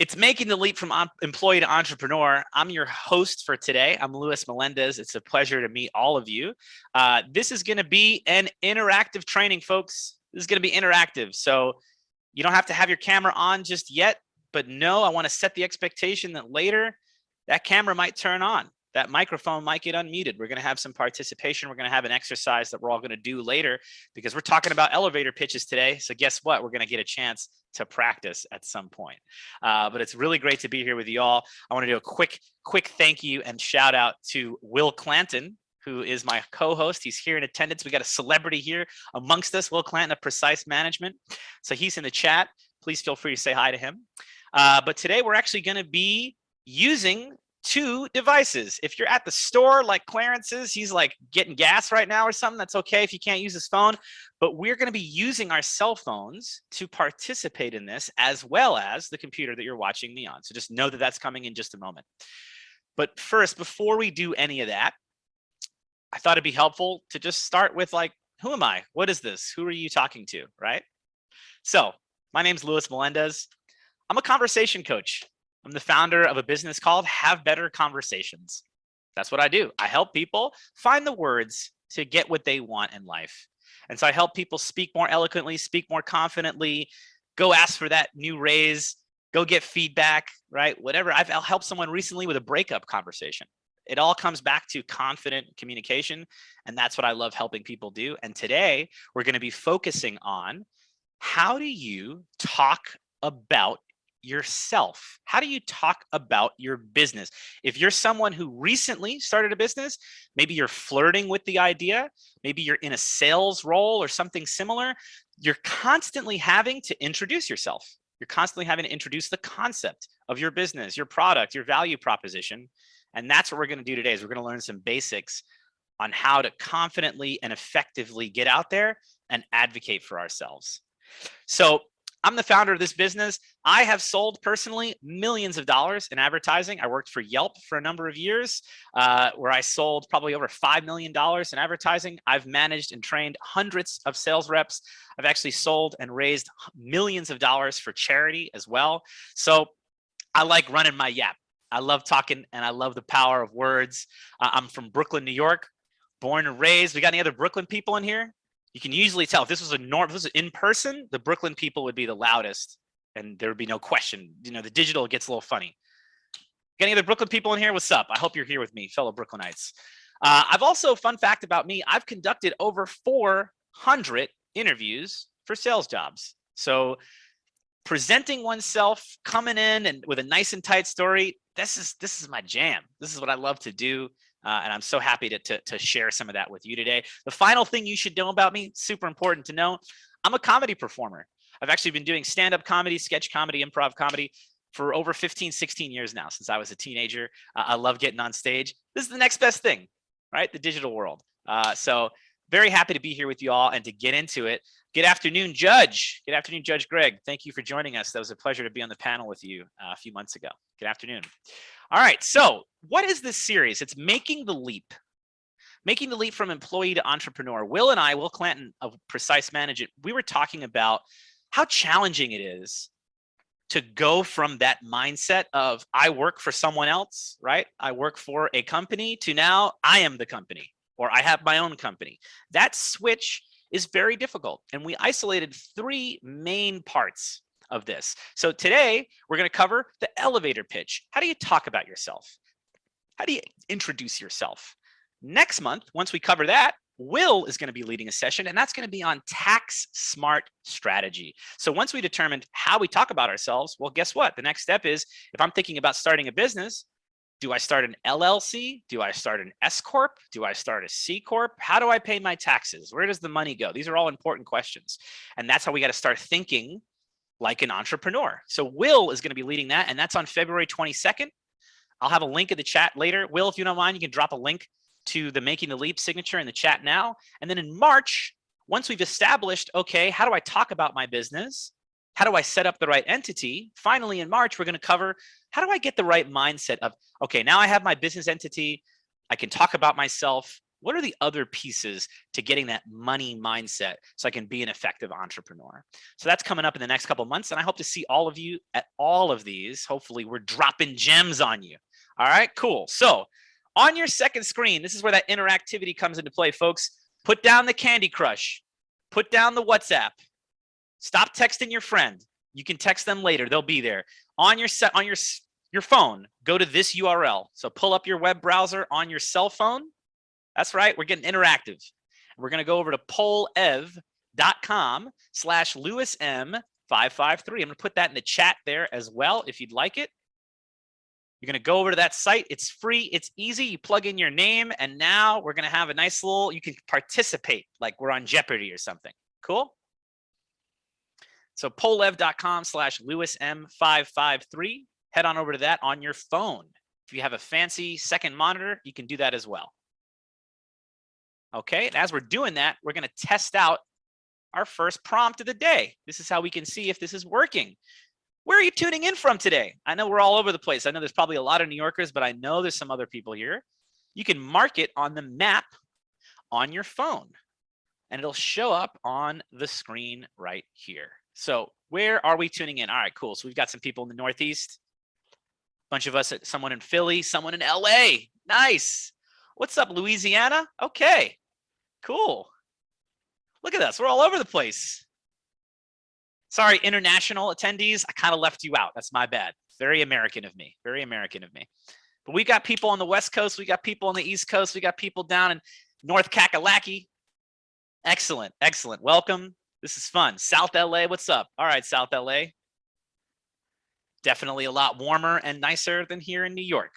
It's Making the Leap from Employee to Entrepreneur. I'm your host for today. I'm Melendez. It's a pleasure to meet all of you. This is going to be an interactive training, folks. This is going to be interactive. So you don't have to have your camera on just yet, but no, I want to set the expectation that later that camera might turn on. That microphone might get unmuted. We're going to have some participation. We're going to have an exercise that we're all going to do later because we're talking about elevator pitches today. So guess what? We're going to get a chance to practice at some point. But it's really great to be here with you all. I want to do a quick thank you and shout out to Will Clanton, who is my co-host. He's here in attendance. We got a celebrity here amongst us, Will Clanton of Precise Management. So he's in the chat. Please feel free to say hi to him. But today we're actually going to be using two devices. If you're at the store like Clarence is, he's like getting gas right now or something, that's okay if you can't use his phone, but we're going to be using our cell phones to participate in this as well as the computer that you're watching me on. So just know that that's coming in just a moment. But first, before we do any of that, I thought it'd be helpful to just start with like, who am I? What is this? Who are you talking to, right? So my name's Melendez. I'm a conversation coach. I'm the founder of a business called Have Better Conversations. That's what I do. I help people find the words to get what they want in life. And so I help people speak more eloquently, speak more confidently, go ask for that new raise, go get feedback, right? Whatever. I'll help someone recently with a breakup conversation. It all comes back to confident communication. And that's what I love helping people do. And today we're going to be focusing on how do you talk about yourself? How do you talk about your business? If you're someone who recently started a business, maybe you're flirting with the idea, maybe you're in a sales role or something similar, you're constantly having to introduce yourself. You're constantly having to introduce the concept of your business, your product, your value proposition. And that's what we're going to do today is we're going to learn some basics on how to confidently and effectively get out there and advocate for ourselves. So I'm the founder of this business. I have sold personally millions of dollars in advertising. I worked for Yelp for a number of years, where I sold probably over $5 million in advertising. I've managed and trained hundreds of sales reps. I've actually sold and raised millions of dollars for charity as well. So I like running my yap. I love talking and I love the power of words. I'm from Brooklyn, New York, born and raised. We got any other Brooklyn people in here? You can usually tell if this was if this was in person, the Brooklyn people would be the loudest and there would be no question. You know, the digital gets a little funny. Got any other Brooklyn people in here? What's up? I hope you're here with me, fellow Brooklynites. I've also, fun fact about me, I've conducted over 400 interviews for sales jobs. So presenting oneself, coming in and with a nice and tight story, this is my jam. This is what I love to do. And I'm so happy to share some of that with you today. The final thing you should know about me, super important to know, I'm a comedy performer. I've actually been doing stand-up comedy, sketch comedy, improv comedy for over 15, 16 years now, since I was a teenager. I love getting on stage. This is the next best thing, right? The digital world. So very happy to be here with you all and to get into it. Good afternoon, Judge. Good afternoon, Judge Greg. Thank you for joining us. That was a pleasure to be on the panel with you a few months ago. Good afternoon. All right, so what is this series? It's Making the Leap. Making the Leap from Employee to Entrepreneur. Will Clanton of Precise Management, we were talking about how challenging it is to go from that mindset of I work for someone else, right? I work for a company to now I am the company or I have my own company. That switch is very difficult. And we isolated three main parts of this. So today we're going to cover the elevator pitch. How do you talk about yourself? How do you introduce yourself? Next month, once we cover that, Will is going to be leading a session, and that's going to be on tax smart strategy. So once we determined how we talk about ourselves, well, guess what? The next step is if I'm thinking about starting a business, do I start an LLC? Do I start an S Corp? Do I start a C Corp? How do I pay my taxes? Where does the money go? These are all important questions. And that's how we got to start thinking like an entrepreneur. So Will is going to be leading that, and that's on February 22nd. I'll have a link in the chat later. Will, if you don't mind, you can drop a link to the Making the Leap signature in the chat now. And then in March, once we've established, okay, how do I talk about my business? How do I set up the right entity? Finally, in March, we're going to cover how do I get the right mindset of, okay, now I have my business entity. I can talk about myself. What are the other pieces to getting that money mindset so I can be an effective entrepreneur? So that's coming up in the next couple of months. And I hope to see all of you at all of these. Hopefully we're dropping gems on you. All right, cool. So on your second screen, this is where that interactivity comes into play, folks. Put down the Candy Crush. Put down the WhatsApp. Stop texting your friend. You can text them later. They'll be there. On your phone, go to this URL. So pull up your web browser on your cell phone. That's right. We're getting interactive. We're going to go over to polev.com/LewisM553. I'm going to put that in the chat there as well if you'd like it. You're going to go over to that site. It's free. It's easy. You plug in your name, and now we're going to have a nice little, you can participate like we're on Jeopardy or something. Cool? So polev.com/LewisM553. Head on over to that on your phone. If you have a fancy second monitor, you can do that as well. Okay, and as we're doing that, we're going to test out our first prompt of the day. This is how we can see if this is working. Where are you tuning in from today? I know we're all over the place. I know there's probably a lot of New Yorkers, but I know there's some other people here. You can mark it on the map on your phone, and it'll show up on the screen right here. So where are we tuning in? All right, cool. So we've got some people in the Northeast, a bunch of us, someone in Philly, someone in LA. Nice. What's up, Louisiana? Okay, cool. Look at us. We're all over the place. Sorry, international attendees. I kind of left you out. That's my bad. Very American of me. Very American of me. But we got people on the West Coast. We got people on the East Coast. We got people down in North Kakalaki. Excellent. Excellent. Welcome. This is fun. South LA. What's up? All right, South LA. Definitely a lot warmer and nicer than here in New York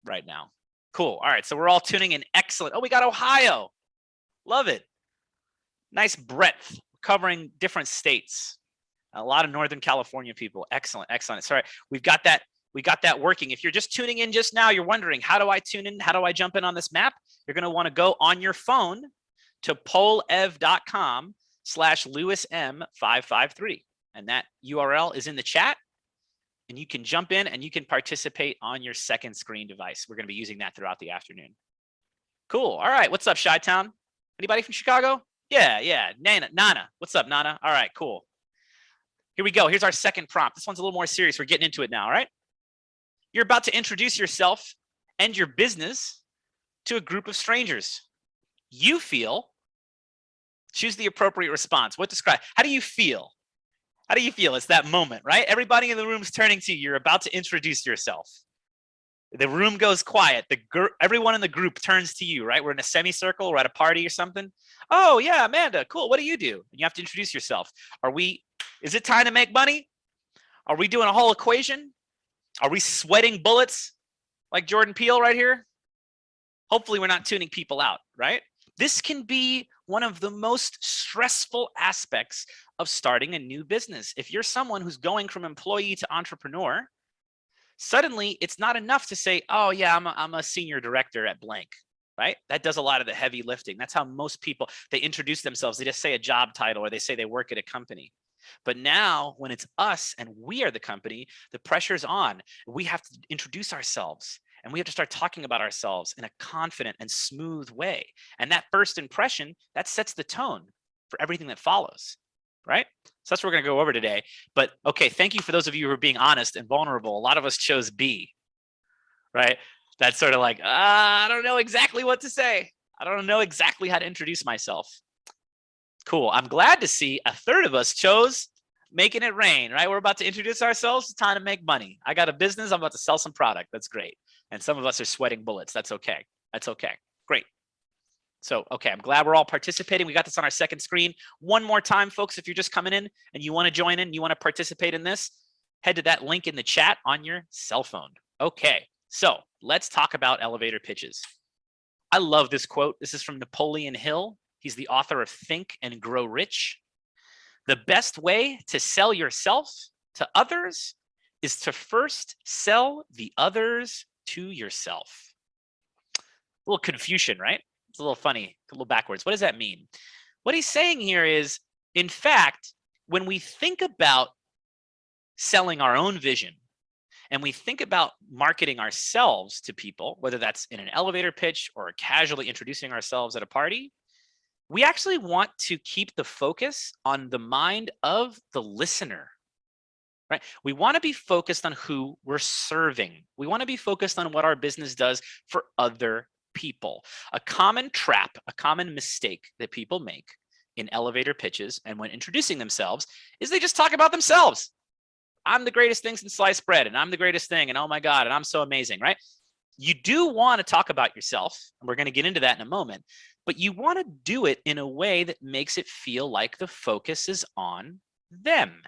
right now. Cool. All right. So we're all tuning in. Excellent. Oh, we got Ohio. Love it. Nice breadth covering different states. A lot of Northern California people. Excellent. Excellent. Sorry. We got that working. If you're just tuning in just now, you're wondering, how do I tune in? How do I jump in on this map? You're going to want to go on your phone to polev.com/LewisM553. And that URL is in the chat. And you can jump in and you can participate on your second screen device. We're going to be using that throughout the afternoon. Cool. All right. What's up, Chi-Town? Anybody from Chicago? Yeah. Nana. What's up, Nana? All right, cool. Here we go. Here's our second prompt. This one's a little more serious. We're getting into it now, all right? You're about to introduce yourself and your business to a group of strangers. You feel, choose the appropriate response. How do you feel? How do you feel? It's that moment, right? Everybody in the room is turning to you. You're about to introduce yourself. The room goes quiet. Everyone in the group turns to you, right? We're in a semicircle. We're at a party or something. Oh, yeah, Amanda. Cool. What do you do? And you have to introduce yourself. Is it time to make money? Are we doing a whole equation? Are we sweating bullets like Jordan Peele right here? Hopefully we're not tuning people out, right? This can be one of the most stressful aspects of starting a new business. If you're someone who's going from employee to entrepreneur, suddenly it's not enough to say, oh yeah, I'm a senior director at blank, right? That does a lot of the heavy lifting. That's how most people, they introduce themselves. They just say a job title or they say they work at a company. But now when it's us and we are the company, the pressure's on. We have to introduce ourselves and we have to start talking about ourselves in a confident and smooth way. And that first impression, that sets the tone for everything that follows, right? So that's what we're going to go over today. But okay, thank you for those of you who are being honest and vulnerable. A lot of us chose B, right? That's sort of like, I don't know exactly what to say. I don't know exactly how to introduce myself. Cool. I'm glad to see a third of us chose making it rain, right? We're about to introduce ourselves. It's time to make money. I got a business. I'm about to sell some product. That's great. And some of us are sweating bullets. That's okay. That's okay. Great. So, okay, I'm glad we're all participating. We got this on our second screen. One more time, folks, if you're just coming in and you want to join in, you want to participate in this, head to that link in the chat on your cell phone. Okay, so let's talk about elevator pitches. I love this quote. This is from Napoleon Hill. He's the author of Think and Grow Rich. The best way to sell yourself to others is to first sell the others to yourself. A little Confucian, right? It's a little funny, a little backwards. What does that mean? What he's saying here is, in fact, when we think about selling our own vision and we think about marketing ourselves to people, whether that's in an elevator pitch or casually introducing ourselves at a party, we actually want to keep the focus on the mind of the listener, right? We want to be focused on who we're serving. We want to be focused on what our business does for other people. A common trap, a common mistake that people make in elevator pitches and when introducing themselves is they just talk about themselves. I'm the greatest thing since sliced bread, and I'm the greatest thing, and oh my God, and I'm so amazing, right? You do want to talk about yourself, and we're going to get into that in a moment, but you want to do it in a way that makes it feel like the focus is on them,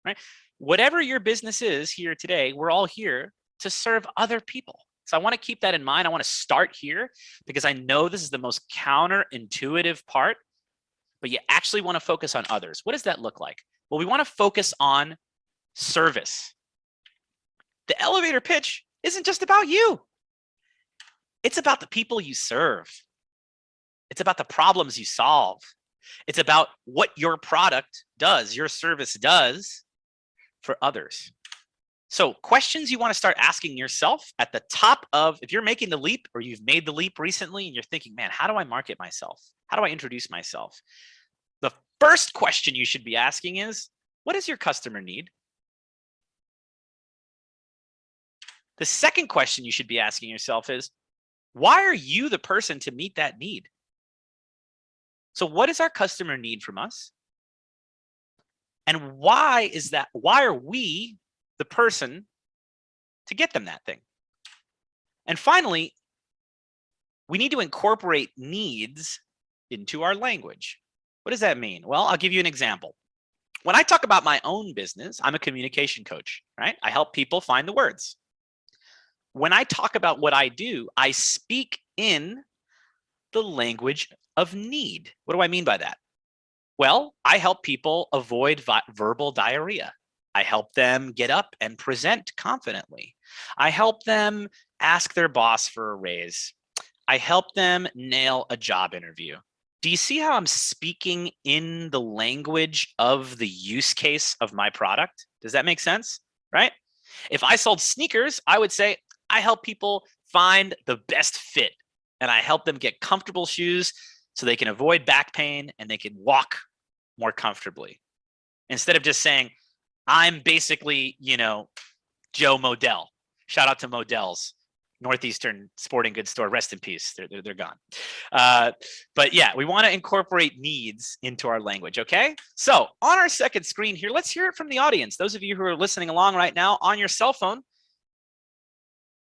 right? Whatever your business is here today, we're all here to serve other people. So I want to keep that in mind. I want to start here because I know this is the most counterintuitive part, but you actually want to focus on others. What does that look like? Well, we want to focus on service. The elevator pitch isn't just about you. It's about the people you serve. It's about the problems you solve. It's about what your product does, your service does for others. So questions you want to start asking yourself at the top of, if you're making the leap or you've made the leap recently and you're thinking, man, how do I market myself? How do I introduce myself? The first question you should be asking is, what does your customer need? The second question you should be asking yourself is, why are you the person to meet that need? So what does our customer need from us? And why is that? Why are we the person to get them that thing? And finally, we need to incorporate needs into our language. What does that mean? Well, I'll give you an example. When I talk about my own business, I'm a communication coach, right? I help people find the words. When I talk about what I do, I speak in the language of need. What do I mean by that? Well, I help people avoid verbal diarrhea. I help them get up and present confidently. I help them ask their boss for a raise. I help them nail a job interview. Do you see how I'm speaking in the language of the use case of my product? Does that make sense? Right? If I sold sneakers, I would say, I help people find the best fit, and I help them get comfortable shoes so they can avoid back pain and they can walk more comfortably. Instead of just saying, I'm basically, Joe Modell. Shout out to Modell's, Northeastern sporting goods store. Rest in peace. They're gone. But yeah, we want to incorporate needs into our language. Okay. So on our second screen here, let's hear it from the audience. Those of you who are listening along right now on your cell phone,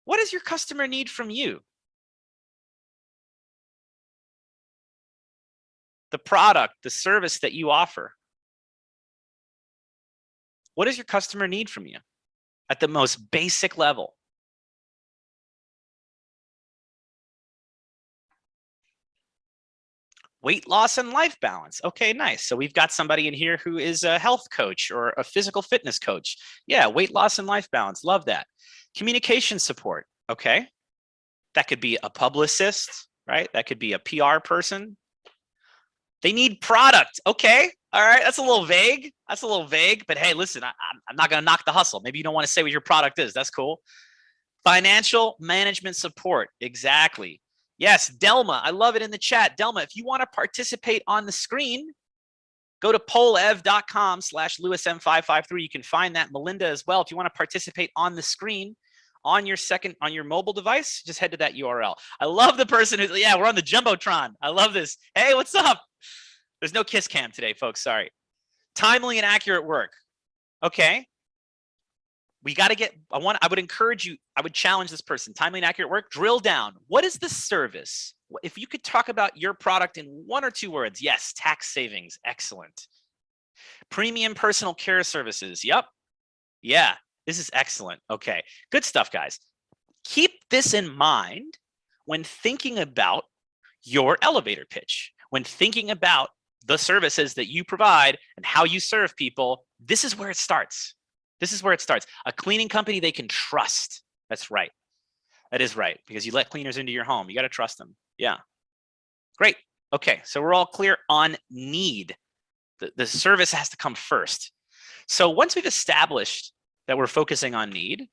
what does your customer need from you? The product, the service that you offer. What does your customer need from you at the most basic level? Weight loss and life balance. Okay, nice. So we've got somebody in here who is a health coach or a physical fitness coach. Yeah, weight loss and life balance. Love that. Communication support. Okay. That could be a publicist, right? That could be a PR person. They need product. Okay. All right. That's a little vague. But hey, listen, I'm not going to knock the hustle. Maybe you don't want to say what your product is. That's cool. Financial management support. Exactly. Yes, Delma. I love it in the chat. Delma, if you want to participate on the screen, go to polev.com/LewisM553. You can find that. Melinda as well. If you want to participate on the screen on your mobile device, just head to that URL. I love the person who's, yeah, we're on the Jumbotron. I love this. Hey, what's up? There's no kiss cam today, folks. Sorry. Timely and accurate work. Okay. We got to get, I would encourage you, I would challenge this person. Timely and accurate work. Drill down. What is the service? If you could talk about your product in 1 or 2 words. Yes, tax savings. Excellent. Premium personal care services. Yep. Yeah, this is excellent. Okay, good stuff, guys. Keep this in mind when thinking about your elevator pitch, when thinking about the services that you provide and how you serve people. This is where it starts. This is where it starts. A cleaning company they can trust. That's right. That is right, because you let cleaners into your home. You got to trust them. Yeah. Great. Okay, so we're all clear on need. The service has to come first. So once we've established that we're focusing on need,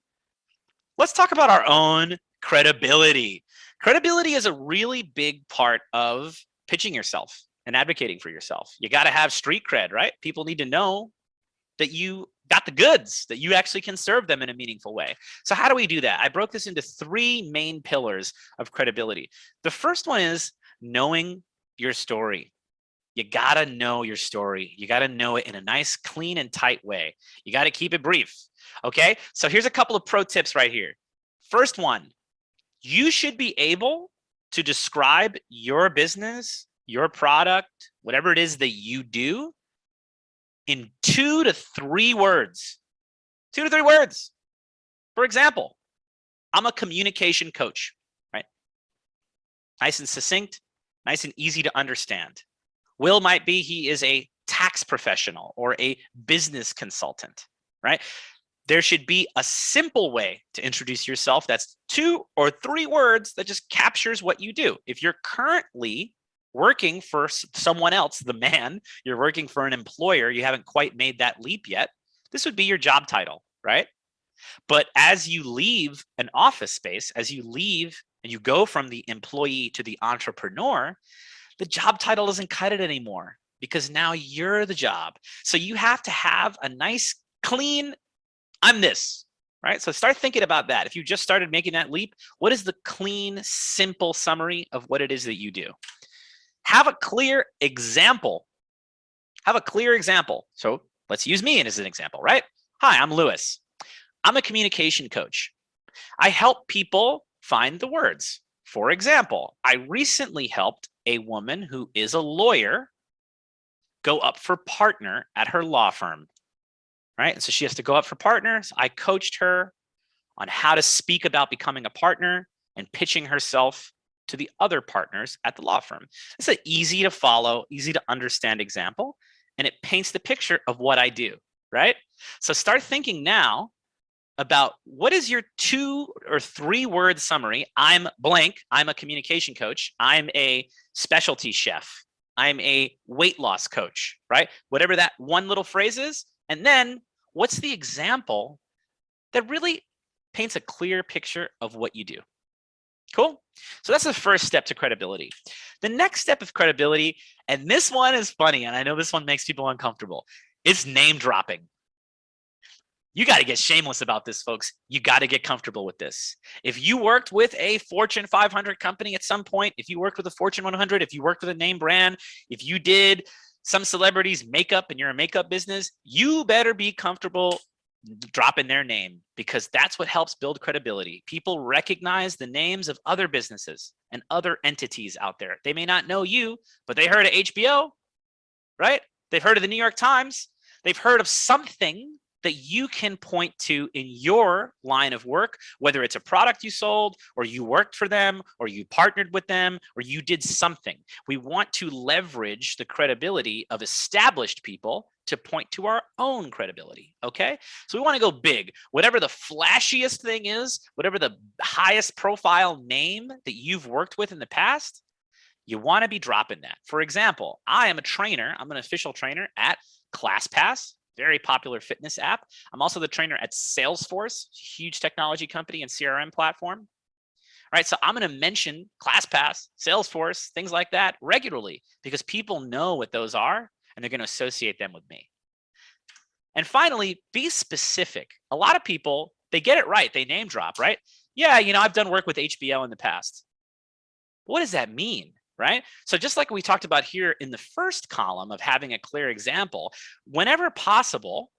Let's talk about our own credibility. Credibility is a really big part of pitching yourself and advocating for yourself. You got to have street cred, right? People need to know that you got the goods, that you actually can serve them in a meaningful way. So how do we do that? I broke this into three main pillars of credibility. The first one is knowing your story. You got to know your story. You got to know it in a nice, clean, and tight way. You got to keep it brief. Okay, so here's a couple of pro tips right here. First one, you should be able to describe your business, your product, whatever it is that you do in 2 to 3 words. 2 to 3 words. For example, I'm a communication coach, right? Nice and succinct, nice and easy to understand. Will might be he is a tax professional or a business consultant, right? There should be a simple way to introduce yourself that's 2 or 3 words that just captures what you do. If you're currently working for someone else, the man, you're working for an employer, you haven't quite made that leap yet, this would be your job title, right? But as you leave an office space, as you leave and you go from the employee to the entrepreneur, the job title doesn't cut it anymore because now you're the job. So you have to have a nice, clean, I'm this, right? So start thinking about that. If you just started making that leap, what is the clean, simple summary of what it is that you do? Have a clear example. Have a clear example. So let's use me as an example, right? Hi, I'm Lewis. I'm a communication coach. I help people find the words. For example, I recently helped a woman who is a lawyer go up for partner at her law firm, right? And so she has to go up for partners. I coached her on how to speak about becoming a partner and pitching herself to the other partners at the law firm. It's an easy to follow, easy to understand example, and it paints the picture of what I do, right? So start thinking now about what is your 2 or 3 word summary. I'm blank. I'm a communication coach. I'm a specialty chef. I'm a weight loss coach, right? Whatever that one little phrase is. And then what's the example that really paints a clear picture of what you do? Cool. So that's the first step to credibility. The next step of credibility, and this one is funny, and I know this one makes people uncomfortable, it's name dropping. You got to get shameless about this, folks. You got to get comfortable with this. If you worked with a Fortune 500 company at some point, if you worked with a Fortune 100, if you worked with a name brand, if you did some celebrities' makeup and you're a makeup business, you better be comfortable dropping their name because that's what helps build credibility. People recognize the names of other businesses and other entities out there. They may not know you, but they heard of HBO, right? They've heard of the New York Times. They've heard of something that you can point to in your line of work, whether it's a product you sold or you worked for them or you partnered with them or you did something. We want to leverage the credibility of established people to point to our own credibility, okay? So we want to go big. Whatever the flashiest thing is, whatever the highest profile name that you've worked with in the past, you want to be dropping that. For example, I am a trainer. I'm an official trainer at ClassPass, very popular fitness app. I'm also the trainer at Salesforce, huge technology company and CRM platform. All right, so I'm going to mention ClassPass, Salesforce, things like that regularly because people know what those are and they're going to associate them with me. And finally, be specific. A lot of people, they get it right. They name drop, right? Yeah, I've done work with HBO in the past. What does that mean? Right? So just like we talked about here in the first column of having a clear example, whenever possible,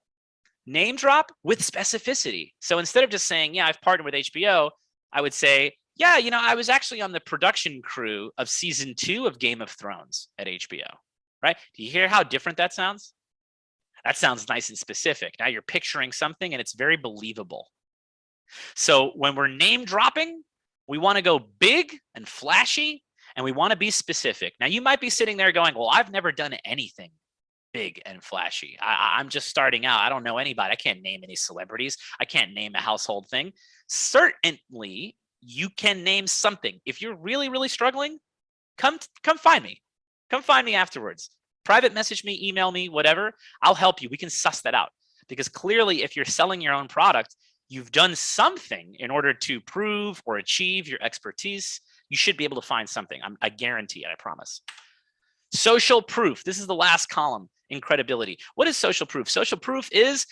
name drop with specificity. So instead of just saying, yeah, I've partnered with HBO, I would say, yeah, I was actually on the production crew of season 2 of Game of Thrones at HBO, right? Do you hear how different that sounds? That sounds nice and specific. Now you're picturing something and it's very believable. So when we're name dropping, we want to go big and flashy and we want to be specific. Now you might be sitting there going, well, I've never done anything big and flashy. I'm just starting out. I don't know anybody. I can't name any celebrities. I can't name a household thing. Certainly you can name something. If you're really, really struggling, come find me. Come find me afterwards. Private message me, email me, whatever. I'll help you. We can suss that out because clearly if you're selling your own product, you've done something in order to prove or achieve your expertise, you should be able to find something. I guarantee it, I promise. Social proof. This is the last column in credibility. What is social proof? Social proof is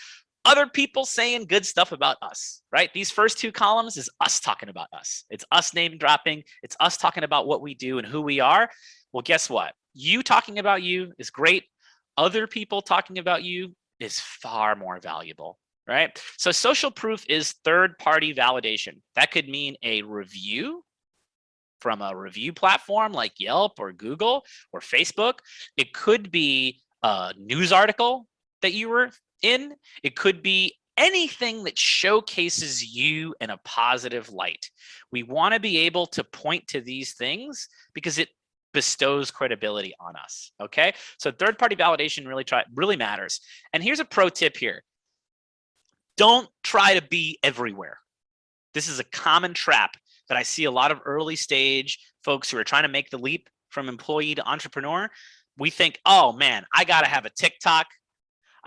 other people saying good stuff about us, right? These first two columns is us talking about us. It's us name dropping. It's us talking about what we do and who we are. Well, guess what? You talking about you is great. Other people talking about you is far more valuable, right? So social proof is third-party validation. That could mean a review from a review platform like Yelp or Google or Facebook. It could be a news article that you were in. It could be anything that showcases you in a positive light. We want to be able to point to these things because it bestows credibility on us. Okay, so third-party validation really matters. And here's a pro tip here: don't try to be everywhere. This is a common trap that I see a lot of early stage folks who are trying to make the leap from employee to entrepreneur. We think, oh man, I got to have a TikTok.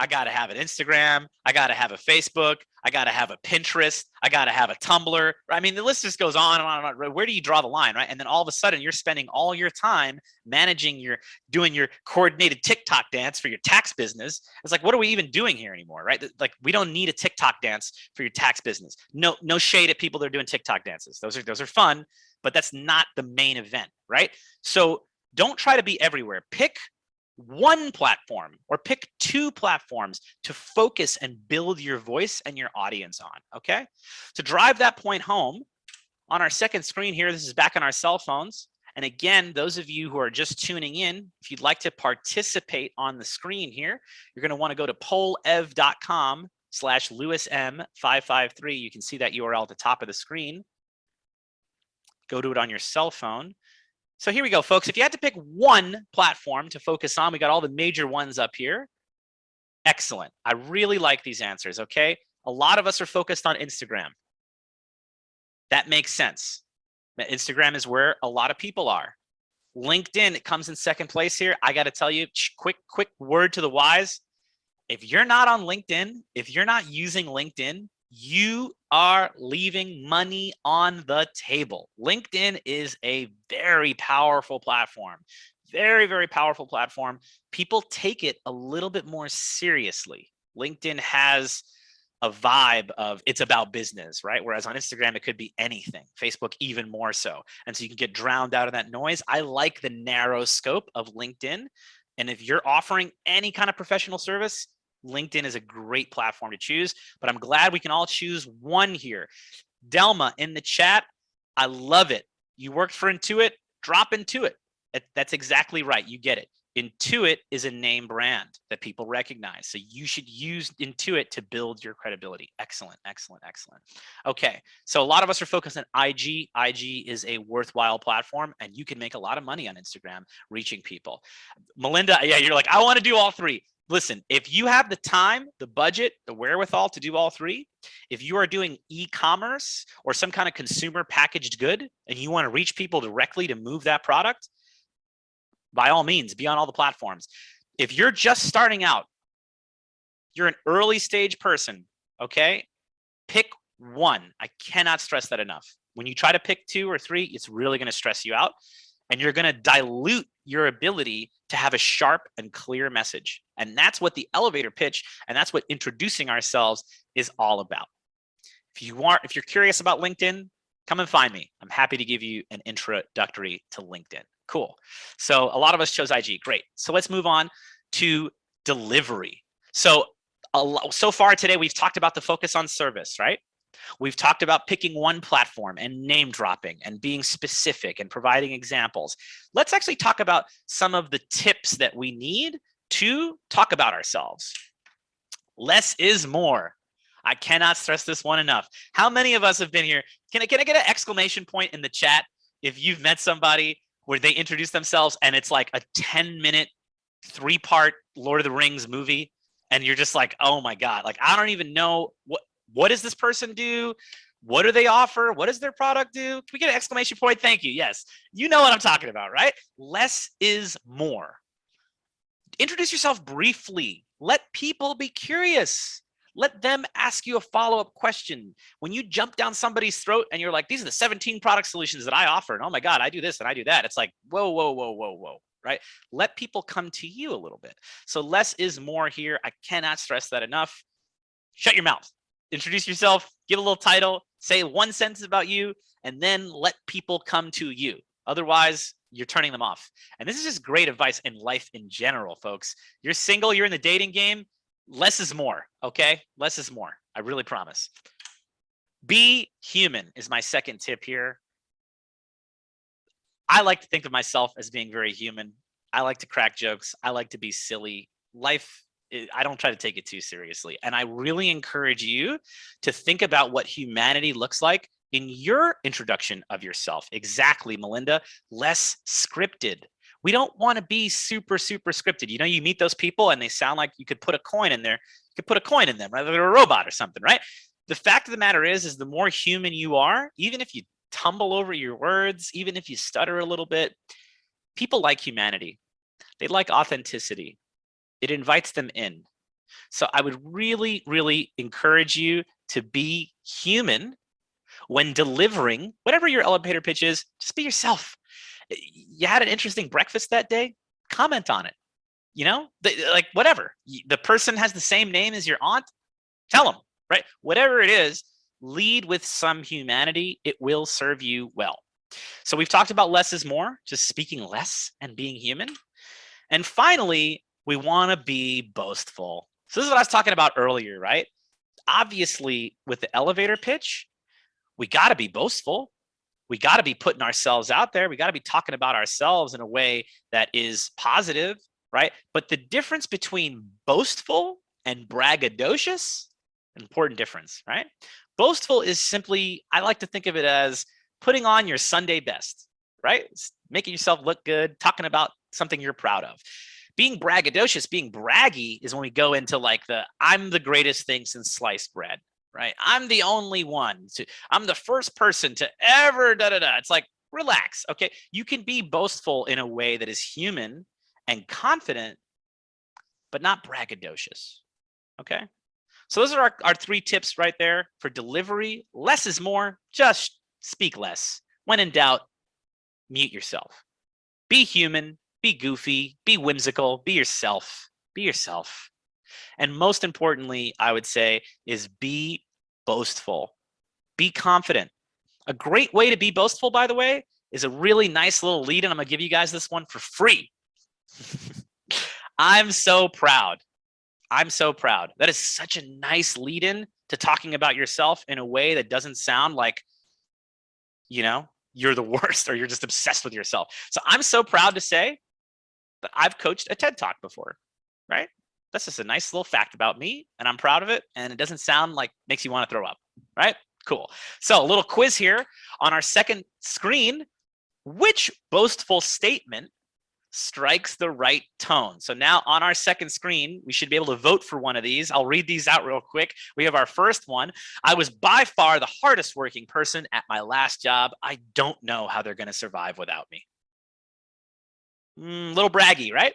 I got to have an Instagram. I got to have a Facebook. I got to have a Pinterest. I got to have a Tumblr. I mean, the list just goes on and on and on. Where do you draw the line, right? And then all of a sudden you're spending all your time doing your coordinated TikTok dance for your tax business. It's like, what are we even doing here anymore, right? Like, we don't need a TikTok dance for your tax business. No shade at people that are doing TikTok dances. Those are fun, but that's not the main event, right? So don't try to be everywhere. Pick one platform or pick two platforms to focus and build your voice and your audience on, okay? To drive that point home, on our second screen here, this is back on our cell phones. And again, those of you who are just tuning in, if you'd like to participate on the screen here, you're gonna wanna go to pollev.com/LewisM553. You can see that URL at the top of the screen. Go to it on your cell phone. So here we go, folks. If you had to pick one platform to focus on, we got all the major ones up here. Excellent. I really like these answers, okay? A lot of us are focused on Instagram. That makes sense. Instagram is where a lot of people are. LinkedIn, it comes in second place here. I got to tell you, quick word to the wise. If you're not on LinkedIn, if you're not using LinkedIn, you are leaving money on the table. LinkedIn is a very powerful platform. Very, very powerful platform. People take it a little bit more seriously. LinkedIn has a vibe of it's about business, right? Whereas on Instagram, it could be anything. Facebook, even more so. And so you can get drowned out of that noise. I like the narrow scope of LinkedIn. And if you're offering any kind of professional service, LinkedIn is a great platform to choose, but I'm glad we can all choose one here. Delma in the chat, I love it. You worked for Intuit, drop Intuit. That's exactly right. You get it. Intuit is a name brand that people recognize. So you should use Intuit to build your credibility. Excellent, excellent, excellent. Okay, so a lot of us are focused on IG. IG is a worthwhile platform, and you can make a lot of money on Instagram reaching people. Melinda, yeah, you're like, I want to do all three. Listen, if you have the time, the budget, the wherewithal to do all three, if you are doing e-commerce or some kind of consumer packaged good and you want to reach people directly to move that product, by all means, be on all the platforms. If you're just starting out, you're an early stage person, okay? Pick one. I cannot stress that enough. When you try to pick two or three, it's really going to stress you out. And you're going to dilute your ability to have a sharp and clear message. And that's what the elevator pitch and that's what introducing ourselves is all about. If you're curious about LinkedIn, come and find me. I'm happy to give you an introductory to LinkedIn. Cool. So a lot of us chose IG. Great. So let's move on to delivery. So far today, we've talked about the focus on service, right? We've talked about picking one platform and name dropping and being specific and providing examples. Let's actually talk about some of the tips that we need to talk about ourselves. Less is more. I cannot stress this one enough. How many of us have been here? Can I get an exclamation point in the chat if you've met somebody where they introduce themselves and it's like a 10-minute, 3-part Lord of the Rings movie and you're just like, oh my God, like I don't even know what does this person do? What do they offer? What does their product do? Can we get an exclamation point? Thank you. Yes, you know what I'm talking about, right? Less is more. Introduce yourself briefly. Let people be curious. Let them ask you a follow-up question. When you jump down somebody's throat and you're like, these are the 17 product solutions that I offer, and oh my God, I do this and I do that. It's like, whoa, whoa, whoa, whoa, whoa, right? Let people come to you a little bit. So less is more here. I cannot stress that enough. Shut your mouth. Introduce yourself, give a little title, say one sentence about you, and then let people come to you. Otherwise, you're turning them off. And this is just great advice in life in general, folks. You're single, you're in the dating game. Less is more, okay? Less is more. I really promise. Be human is my second tip here. I like to think of myself as being very human. I like to crack jokes. I like to be silly. Life, I don't try to take it too seriously. And I really encourage you to think about what humanity looks like in your introduction of yourself. Exactly, Melinda. Less scripted. We don't want to be super, super scripted. You know, you meet those people and they sound like you could put a coin in there. You could put a coin in them, rather than a robot or something, right? The fact of the matter is the more human you are, even if you tumble over your words, even if you stutter a little bit, people like humanity. They like authenticity. It invites them in. So I would really, really encourage you to be human when delivering whatever your elevator pitch is. Just be yourself. You had an interesting breakfast that day, comment on it. You know, like whatever. The person has the same name as your aunt, tell them, right? Whatever it is, lead with some humanity. It will serve you well. So we've talked about less is more, just speaking less and being human. And finally, we want to be boastful. So this is what I was talking about earlier, right? Obviously, with the elevator pitch, we got to be boastful. We got to be putting ourselves out there. We got to be talking about ourselves in a way that is positive, right? But the difference between boastful and braggadocious, an important difference, right? Boastful is simply, I like to think of it as putting on your Sunday best, right? It's making yourself look good, talking about something you're proud of. Being braggadocious, being braggy is when we go into like I'm the greatest thing since sliced bread, right? I'm the only one I'm the first person to ever It's like, relax, okay? You can be boastful in a way that is human and confident, but not braggadocious, okay? So those are our 3 tips right there for delivery. Less is more, just speak less. When in doubt, mute yourself. Be human, be goofy, be whimsical, be yourself, be yourself. And most importantly, I would say, is be boastful, be confident. A great way to be boastful, by the way, is a really nice little lead, and I'm gonna give you guys this one for free. I'm so proud. I'm so proud. That is such a nice lead in to talking about yourself in a way that doesn't sound like, you know, you're the worst or you're just obsessed with yourself. So I'm so proud to say that I've coached a TED Talk before, right? That's just a nice little fact about me, and I'm proud of it, and it doesn't sound like makes you want to throw up, right? Cool. So a little quiz here on our second screen. Which boastful statement strikes the right tone? So now on our second screen, we should be able to vote for one of these. I'll read these out real quick. We have our first one. I was by far the hardest working person at my last job. I don't know how they're going to survive without me. Little braggy, right?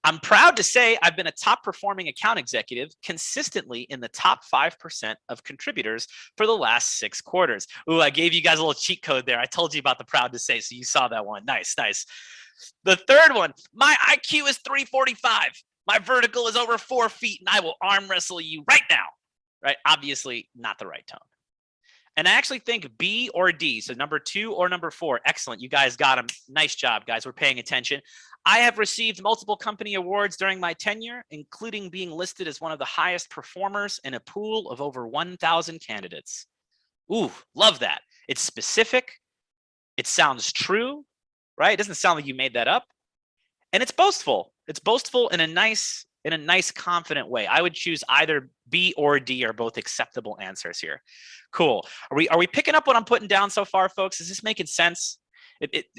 I'm proud to say I've been a top performing account executive consistently in the top 5% of contributors for the last 6 quarters. Ooh, I gave you guys a little cheat code there. I told you about the proud to say, so you saw that one. Nice, nice. The third one, my IQ is 345. My vertical is over 4 feet, and I will arm wrestle you right now. Right? Obviously, not the right tone. And I actually think B or D, so number 2 or number 4, excellent. You guys got them. Nice job, guys. We're paying attention. I have received multiple company awards during my tenure, including being listed as one of the highest performers in a pool of over 1,000 candidates. Ooh, love that. It's specific. It sounds true, right? It doesn't sound like you made that up. And it's boastful. It's boastful in a nice, confident way. I would choose either B or D are both acceptable answers here. Cool. Are we picking up what I'm putting down so far, folks? Is this making sense?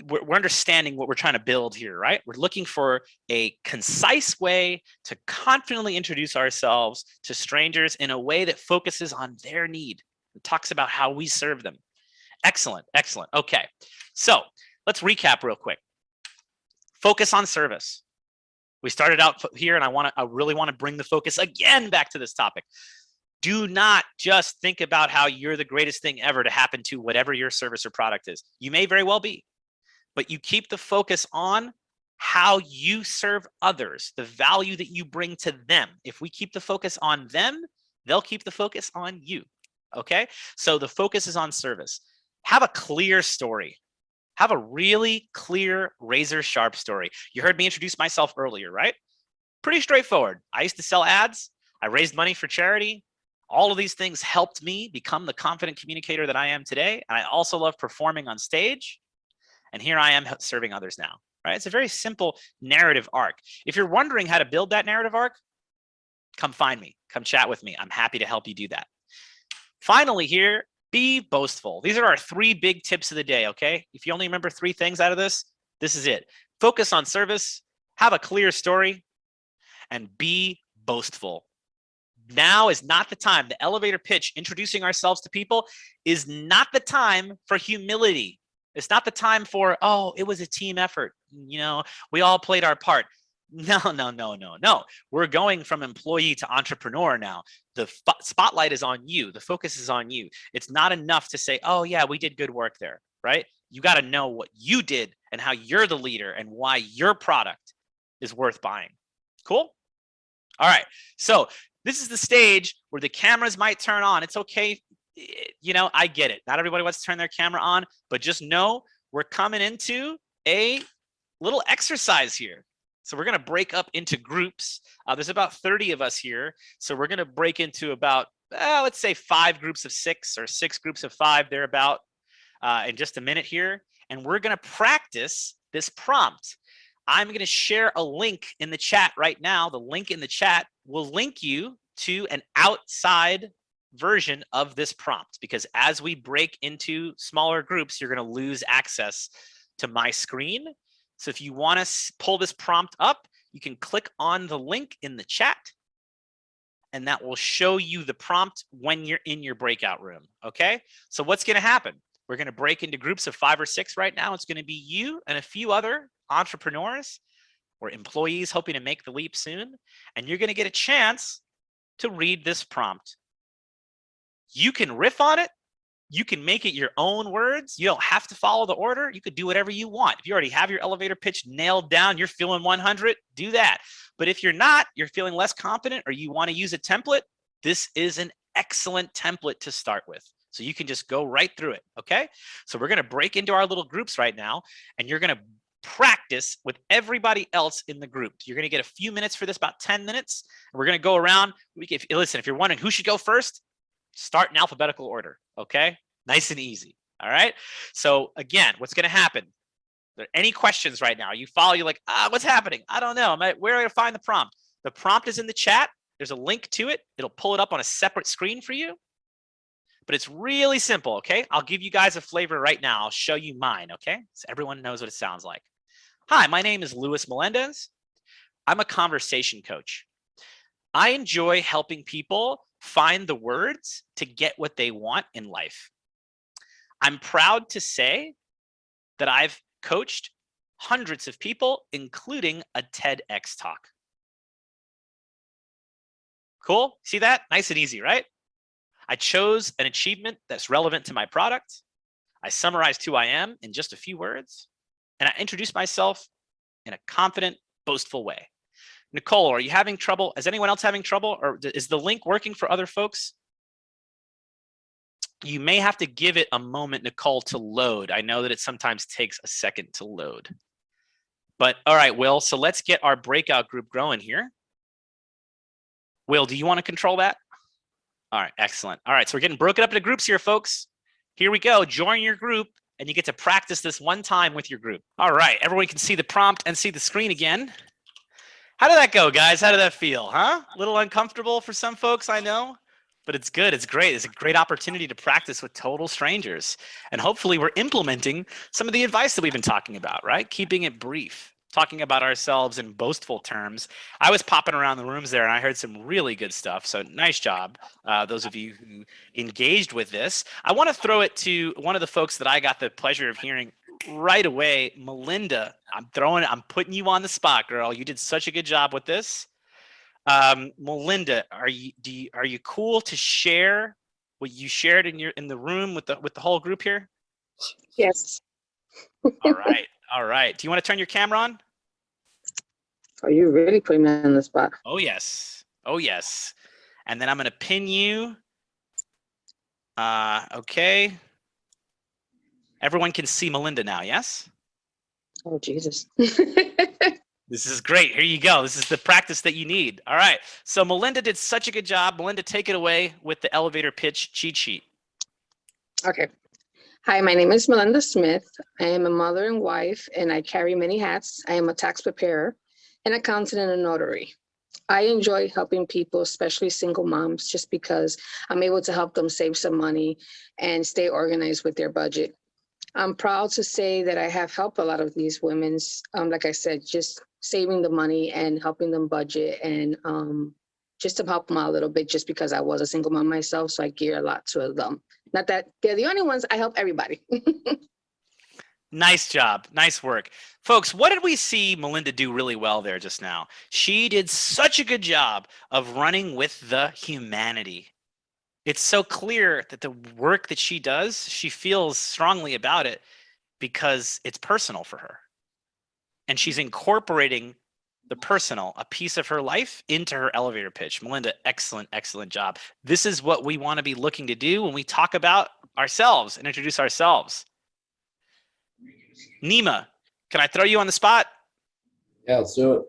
We're understanding what we're trying to build here, right? We're looking for a concise way to confidently introduce ourselves to strangers in a way that focuses on their need and talks about how we serve them. Excellent, excellent. Okay, so let's recap real quick. Focus on service. We started out here, and I really want to bring the focus again back to this topic. Do not just think about how you're the greatest thing ever to happen to whatever your service or product is. You may very well be, but you keep the focus on how you serve others, the value that you bring to them. If we keep the focus on them, they'll keep the focus on you. Okay? So the focus is on service. Have a clear story. Have a really clear, razor sharp story. You heard me introduce myself earlier, right? Pretty straightforward. I used to sell ads. I raised money for charity. All of these things helped me become the confident communicator that I am today. And I also love performing on stage. And here I am serving others now, right? It's a very simple narrative arc. If you're wondering how to build that narrative arc, come find me. Come chat with me. I'm happy to help you do that. Finally here, be boastful. These are our 3 big tips of the day, okay? If you only remember 3 things out of this, this is it. Focus on service, have a clear story, and be boastful. Now is not the time. The elevator pitch, introducing ourselves to people, is not the time for humility. It's not the time for, oh, it was a team effort. You know, we all played our part. No. We're going from employee to entrepreneur now. The spotlight is on you. The focus is on you. It's not enough to say, oh, yeah, we did good work there, right? You got to know what you did and how you're the leader and why your product is worth buying. Cool? All right. So this is the stage where the cameras might turn on. It's okay. You know, I get it. Not everybody wants to turn their camera on, but just know we're coming into a little exercise here. So we're going to break up into groups. There's about 30 of us here. So we're going to break into about, let's say 5 groups of 6 or 6 groups of 5 thereabout in just a minute here. And we're going to practice this prompt. I'm going to share a link in the chat right now. The link in the chat will link you to an outside version of this prompt, because as we break into smaller groups, you're going to lose access to my screen. So if you want to pull this prompt up, you can click on the link in the chat, and that will show you the prompt when you're in your breakout room. Okay, so what's going to happen? We're going to break into groups of 5 or 6 right now. It's going to be you and a few other entrepreneurs or employees hoping to make the leap soon. And you're going to get a chance to read this prompt. You can riff on it. You can make it your own words. You don't have to follow the order. You could do whatever you want. If you already have your elevator pitch nailed down, you're feeling 100, do that. But if you're not, you're feeling less confident, or you want to use a template, this is an excellent template to start with. So you can just go right through it, okay? So we're going to break into our little groups right now, and you're going to practice with everybody else in the group. You're going to get a few minutes for this, about 10 minutes. And we're going to go around. Listen, if you're wondering who should go first, start in alphabetical order, okay? Nice and easy, all right? So again, what's going to happen? Are there any questions right now? You follow, you're like, what's happening? I don't know. Where do I find the prompt? The prompt is in the chat. There's a link to it. It'll pull it up on a separate screen for you. But it's really simple, okay? I'll give you guys a flavor right now. I'll show you mine, okay? So everyone knows what it sounds like. Hi, my name is Luis Melendez. I'm a conversation coach. I enjoy helping people find the words to get what they want in life. I'm proud to say that I've coached hundreds of people, including a TEDx talk. Cool? See that? Nice and easy, right? I chose an achievement that's relevant to my product. I summarized who I am in just a few words, and I introduced myself in a confident, boastful way. Nicole, are you having trouble? Is anyone else having trouble? Or is the link working for other folks? You may have to give it a moment, Nicole, to load. I know that it sometimes takes a second to load. But all right, Will, so let's get our breakout group growing here. Will, do you want to control that? All right, excellent. All right, so we're getting broken up into groups here, folks. Here we go. Join your group, and you get to practice this one time with your group. All right, everyone can see the prompt and see the screen again. How did that go, guys? How did that feel, huh? A little uncomfortable for some folks, I know, but it's good. It's great. It's a great opportunity to practice with total strangers. And hopefully we're implementing some of the advice that we've been talking about, right? Keeping it brief, talking about ourselves in boastful terms. I was popping around the rooms there, and I heard some really good stuff. So nice job, those of you who engaged with this. I want to throw it to one of the folks that I got the pleasure of hearing right away, Melinda. I'm putting you on the spot, girl. You did such a good job with this. Melinda, are you cool to share what you shared in the room with the whole group here? Yes. All right. All right. Do you want to turn your camera on? Are you really putting me on the spot? Oh, yes. Oh, yes. And then I'm going to pin you. Okay. Everyone can see Melinda now, yes? Oh, Jesus. This is great. Here you go. This is the practice that you need. All right. So Melinda did such a good job. Melinda, take it away with the elevator pitch cheat sheet. Okay. Hi, my name is Melinda Smith. I am a mother and wife, and I carry many hats. I am a tax preparer, an accountant, and a notary. I enjoy helping people, especially single moms, just because I'm able to help them save some money and stay organized with their budget. I'm proud to say that I have helped a lot of these women, like I said, just saving the money and helping them budget and just to help them out a little bit, just because I was a single mom myself. So I gear a lot to them. Not that they're the only ones, I help everybody. Nice job. Nice work. Folks, what did we see Melinda do really well there just now? She did such a good job of running with the humanity. It's so clear that the work that she does, she feels strongly about it because it's personal for her. And she's incorporating the personal, a piece of her life, into her elevator pitch. Melinda, excellent, excellent job. This is what we want to be looking to do when we talk about ourselves and introduce ourselves. Nima, can I throw you on the spot? Yeah, let's do it.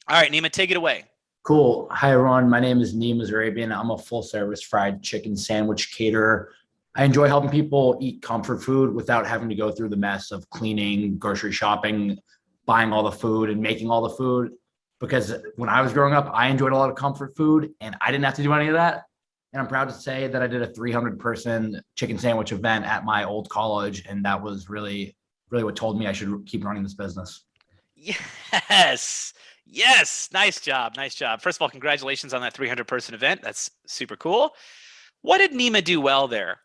All right, Nima, take it away. Cool. Hi, everyone. My name is Neem Azarabian. I'm a full-service fried chicken sandwich caterer. I enjoy helping people eat comfort food without having to go through the mess of cleaning, grocery shopping, buying all the food, and making all the food. Because when I was growing up, I enjoyed a lot of comfort food, and I didn't have to do any of that. And I'm proud to say that I did a 300-person chicken sandwich event at my old college, and that was really what told me I should keep running this business. Yes. Yes. Nice job. Nice job. First of all, congratulations on that 300-person event. That's super cool. What did Nima do well there?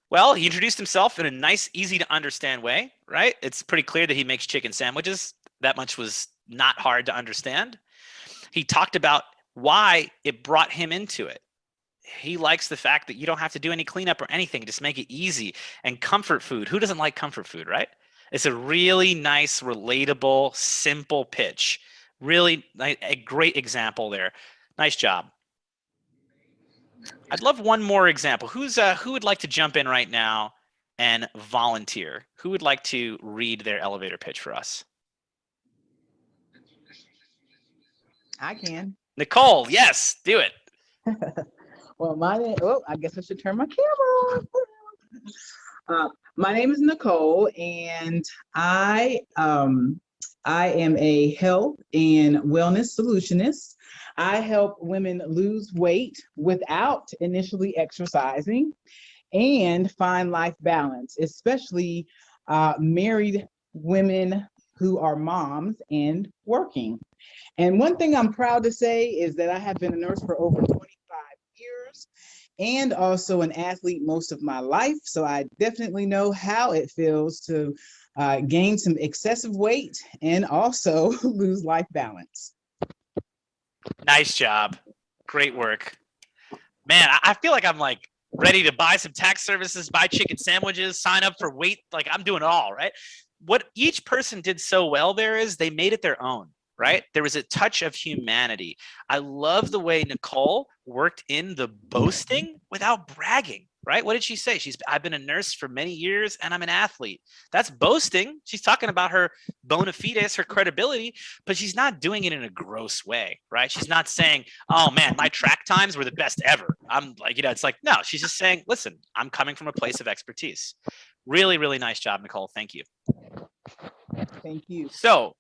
Well, he introduced himself in a nice, easy to understand way, right? It's pretty clear that he makes chicken sandwiches. That much was not hard to understand. He talked about why it brought him into it. He likes the fact that you don't have to do any cleanup or anything, just make it easy. And comfort food, who doesn't like comfort food, right? It's a really nice, relatable, simple pitch. Really a great example there. Nice job. I'd love one more example. Who would like to jump in right now and volunteer? Who would like to read their elevator pitch for us? I can. Nicole, yes, do it. Well, I guess I should turn my camera on. My name is Nicole, and I am a health and wellness solutionist. I help women lose weight without initially exercising and find life balance, especially married women who are moms and working. And one thing I'm proud to say is that I have been a nurse for over 25 years and also an athlete most of my life. So I definitely know how it feels to gain some excessive weight and also lose life balance. Nice job. Great work. Man, I feel like I'm like ready to buy some tax services, buy chicken sandwiches, sign up for weight. Like I'm doing it all, right? What each person did so well there is they made it their own, right? There was a touch of humanity. I love the way Nicole worked in the boasting without bragging, right? What did she say? I've been a nurse for many years and I'm an athlete. That's boasting. She's talking about her bona fides, her credibility, but she's not doing it in a gross way, right? She's not saying, oh man, my track times were the best ever. I'm like, it's like, no, she's just saying, listen, I'm coming from a place of expertise. Really, really nice job, Nicole. Thank you. Thank you. So,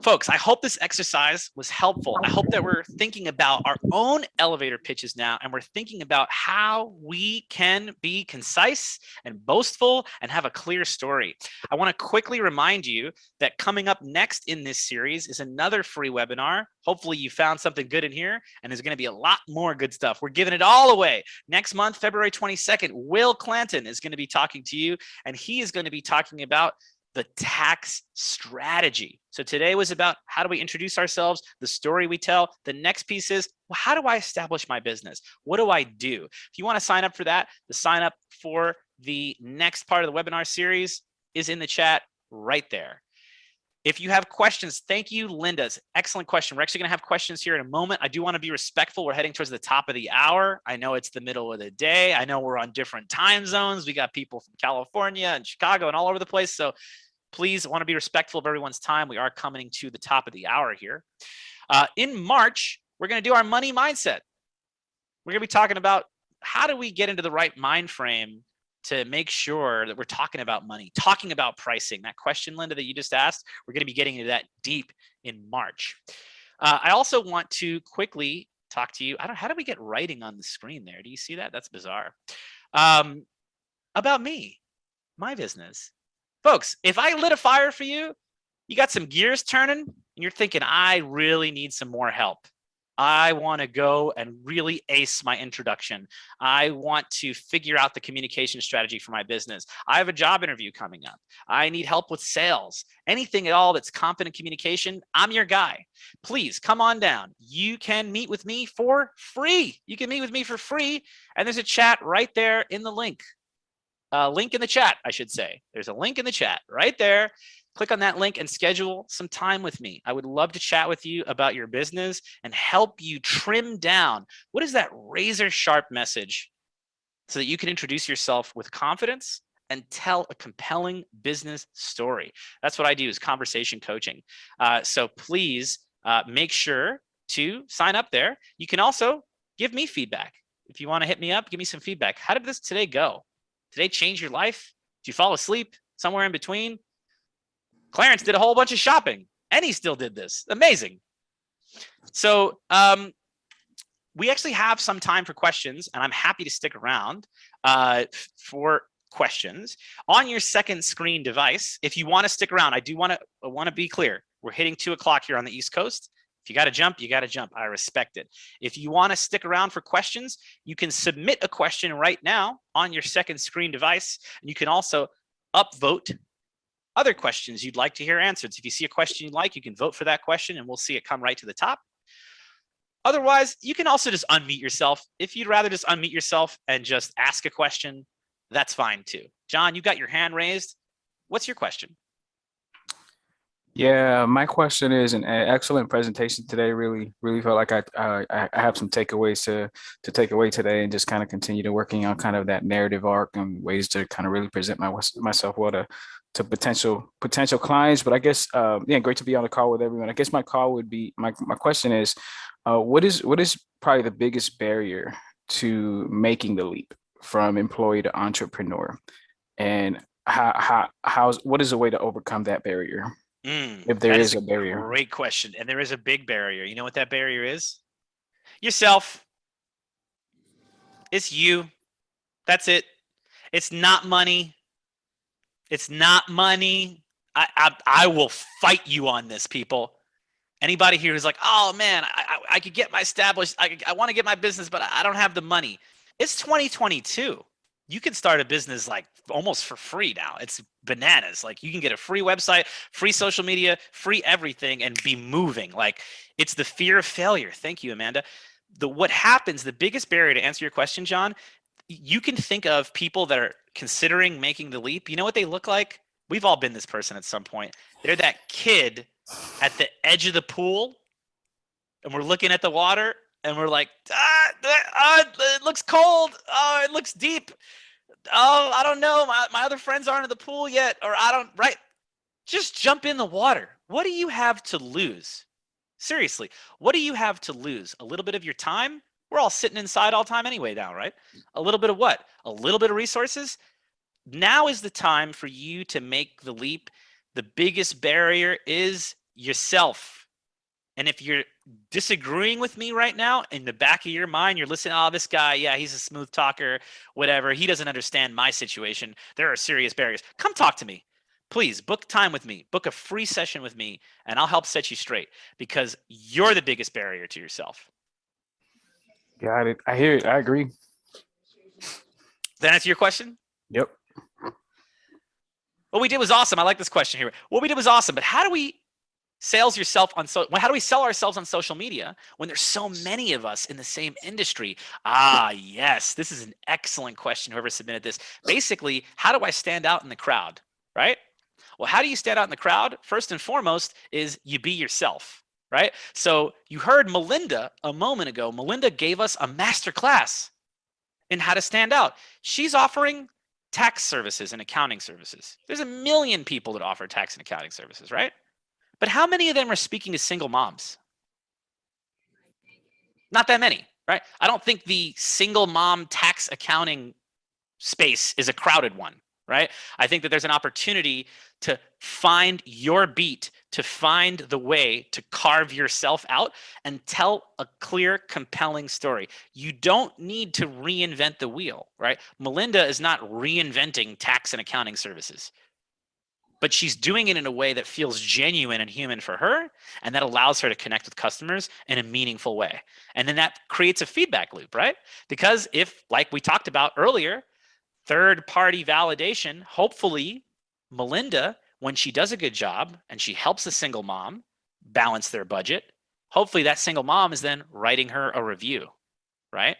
folks, I hope this exercise was helpful. I hope that we're thinking about our own elevator pitches now, and we're thinking about how we can be concise and boastful and have a clear story. I want to quickly remind you that coming up next in this series is another free webinar. Hopefully you found something good in here, and there's going to be a lot more good stuff. We're giving it all away. Next month, February 22nd, Will Clanton is going to be talking to you, and he is going to be talking about the tax strategy. So today was about how do we introduce ourselves, the story we tell. The next piece is, well, how do I establish my business? What do I do? If you want to sign up for that, the sign up for the next part of the webinar series is in the chat right there. If you have questions, thank you, Linda's. Excellent question. We're actually going to have questions here in a moment. I do want to be respectful. We're heading towards the top of the hour. I know it's the middle of the day. I know we're on different time zones. We got people from California and Chicago and all over the place. So please, I want to be respectful of everyone's time. We are coming to the top of the hour here. In March, we're going to do our money mindset. We're going to be talking about how do we get into the right mind frame to make sure that we're talking about money, talking about pricing. That question, Linda, that you just asked, we're going to be getting into that deep in March. I also want to quickly talk to you. How do we get writing on the screen there? Do you see that? That's bizarre. About me, my business. Folks, if I lit a fire for you, you got some gears turning, and you're thinking, I really need some more help. I want to go and really ace my introduction. I want to figure out the communication strategy for my business. I have a job interview coming up. I need help with sales. Anything at all that's confident communication, I'm your guy. Please come on down. You can meet with me for free. You can meet with me for free. And there's a chat right there in the link. Link in the chat, I should say. There's a link in the chat right there. Click on that link and schedule some time with me. I would love to chat with you about your business and help you trim down. What is that razor sharp message so that you can introduce yourself with confidence and tell a compelling business story? That's what I do, is conversation coaching. So please make sure to sign up there. You can also give me feedback. If you want to hit me up, give me some feedback. How did this today go? Did it change your life? Did you fall asleep somewhere in between? Clarence did a whole bunch of shopping and he still did this. Amazing. So we actually have some time for questions, and I'm happy to stick around for questions. On your second screen device, if you want to stick around, I want to be clear. We're hitting 2 o'clock here on the East Coast. If you got to jump, you got to jump. I respect it. If you want to stick around for questions, you can submit a question right now on your second screen device. And you can also upvote other questions you'd like to hear answered. So if you see a question you like, you can vote for that question and we'll see it come right to the top. Otherwise, you can also just unmute yourself. If you'd rather just unmute yourself and just ask a question, that's fine too. John, you got your hand raised. What's your question? Yeah, my question is an excellent presentation today. Really felt like I have some takeaways to take away today, and just kind of continue to working on kind of that narrative arc and ways to kind of really present myself well to potential clients. But I guess great to be on the call with everyone. I guess my question is, what is probably the biggest barrier to making the leap from employee to entrepreneur, and what is a way to overcome that barrier? If there is a barrier. Great question. And there is a big barrier. You know what that barrier is? Yourself. It's you. That's it. It's not money. It's not money. I will fight you on this, people. Anybody here who's like, oh man, I could get my established, I want to get my business, but I don't have the money. It's 2022. You can start a business like almost for free now. It's bananas. Like you can get a free website, free social media, free everything, and be moving. Like it's the fear of failure. Thank you, Amanda. What happens, the biggest barrier to answer your question, John, you can think of people that are considering making the leap. You know what they look like? We've all been this person at some point. They're that kid at the edge of the pool, and we're looking at the water, and we're like, it looks cold. Oh, it looks deep. Oh, I don't know. My other friends aren't in the pool yet, or right? Just jump in the water. What do you have to lose? Seriously, what do you have to lose? A little bit of your time? We're all sitting inside all the time anyway now, right? A little bit of what? A little bit of resources? Now is the time for you to make the leap. The biggest barrier is yourself. And if you're disagreeing with me right now, in the back of your mind, you're listening, oh, this guy, yeah, he's a smooth talker, whatever. He doesn't understand my situation. There are serious barriers. Come talk to me. Please book time with me. Book a free session with me, and I'll help set you straight, because you're the biggest barrier to yourself. Got it. I hear it. I agree. Does that answer your question? Yep. What we did was awesome. I like this question here. What we did was awesome, but how do we how do we sell ourselves on social media when there's so many of us in the same industry? Yes, this is an excellent question. Whoever submitted this. Basically, how do I stand out in the crowd, right? Well, how do you stand out in the crowd? First and foremost is you be yourself, right? So you heard Melinda a moment ago. Melinda gave us a master class in how to stand out. She's offering tax services and accounting services. There's a million people that offer tax and accounting services, right? But how many of them are speaking to single moms? Not that many, right? I don't think the single mom tax accounting space is a crowded one, right? I think that there's an opportunity to find your beat, to find the way to carve yourself out and tell a clear, compelling story. You don't need to reinvent the wheel, right? Melinda is not reinventing tax and accounting services, but she's doing it in a way that feels genuine and human for her, and that allows her to connect with customers in a meaningful way. And then that creates a feedback loop, right? Because if, like we talked about earlier, third-party validation, hopefully Melinda, when she does a good job and she helps a single mom balance their budget, hopefully that single mom is then writing her a review, right?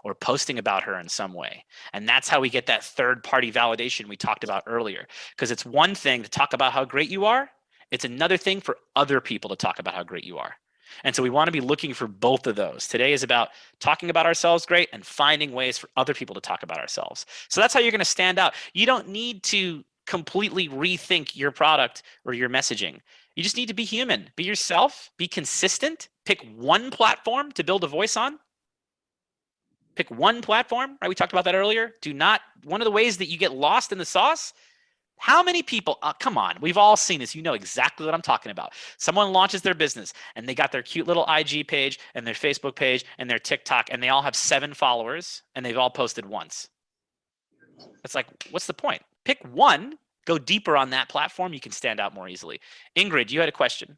Or posting about her in some way. And that's how we get that third-party validation we talked about earlier. Because it's one thing to talk about how great you are. It's another thing for other people to talk about how great you are. And so we want to be looking for both of those. Today is about talking about ourselves great and finding ways for other people to talk about ourselves. So that's how you're going to stand out. You don't need to completely rethink your product or your messaging. You just need to be human, be yourself, be consistent, pick one platform to build a voice on. Pick one platform, right? We talked about that earlier. One of the ways that you get lost in the sauce, how many people, come on, we've all seen this. You know exactly what I'm talking about. Someone launches their business and they got their cute little IG page and their Facebook page and their TikTok, and they all have 7 followers and they've all posted once. It's like, what's the point? Pick one, go deeper on that platform. You can stand out more easily. Ingrid, you had a question.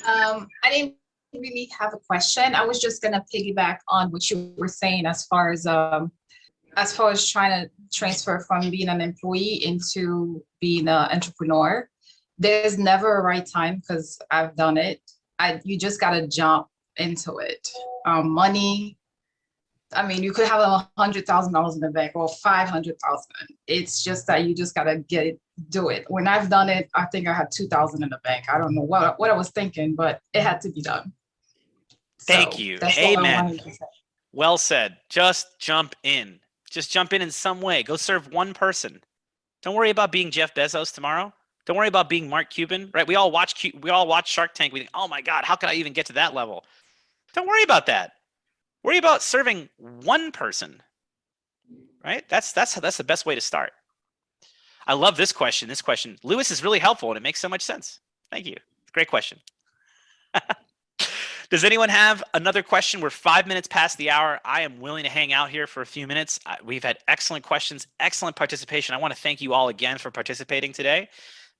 I didn't really have a question. I was just gonna piggyback on what you were saying as far as trying to transfer from being an employee into being an entrepreneur. There's never a right time because I've done it. You just gotta jump into it. Money. I mean, you could have $100,000 in the bank or 500,000. It's just that you just gotta do it. When I've done it, I think I had 2,000 in the bank. I don't know what I was thinking, but it had to be done. Thank you. Amen. Well said. Just jump in. Just jump in some way. Go serve one person. Don't worry about being Jeff Bezos tomorrow. Don't worry about being Mark Cuban, right? We all watch Shark Tank. We think, oh my God, how could I even get to that level? Don't worry about that. Worry about serving one person, right? That's the best way to start. I love this question. Lewis is really helpful and it makes so much sense. Thank you. Great question. Does anyone have another question? We're 5 minutes past the hour. I am willing to hang out here for a few minutes. We've had excellent questions, excellent participation. I want to thank you all again for participating today.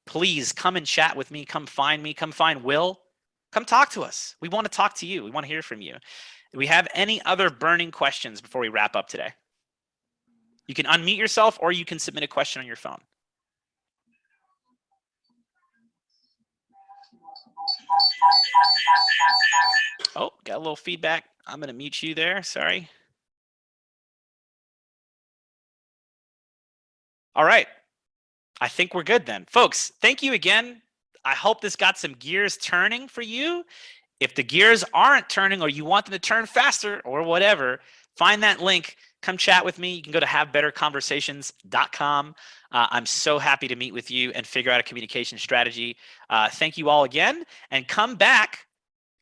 Please come and chat with me. Come find me. Come find Will. Come talk to us. We want to talk to you. We want to hear from you. Do we have any other burning questions before we wrap up today? You can unmute yourself or you can submit a question on your phone. Oh, got a little feedback. I'm going to mute you there. Sorry. All right. I think we're good then. Folks, thank you again. I hope this got some gears turning for you. If the gears aren't turning or you want them to turn faster or whatever, find that link. Come chat with me. You can go to havebetterconversations.com. I'm so happy to meet with you and figure out a communication strategy. Thank you all again, and come back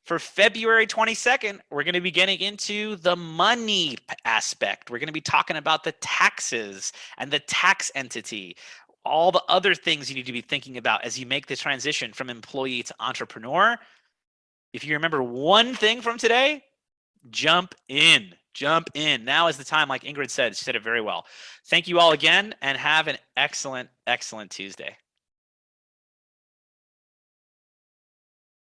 for February 22nd. We're going to be getting into the money aspect. We're going to be talking about the taxes and the tax entity, all the other things you need to be thinking about as you make the transition from employee to entrepreneur. If you remember one thing from today, jump in. Jump in. Now is the time, like Ingrid said. She said it very well. Thank you all again, and have an excellent, excellent Tuesday.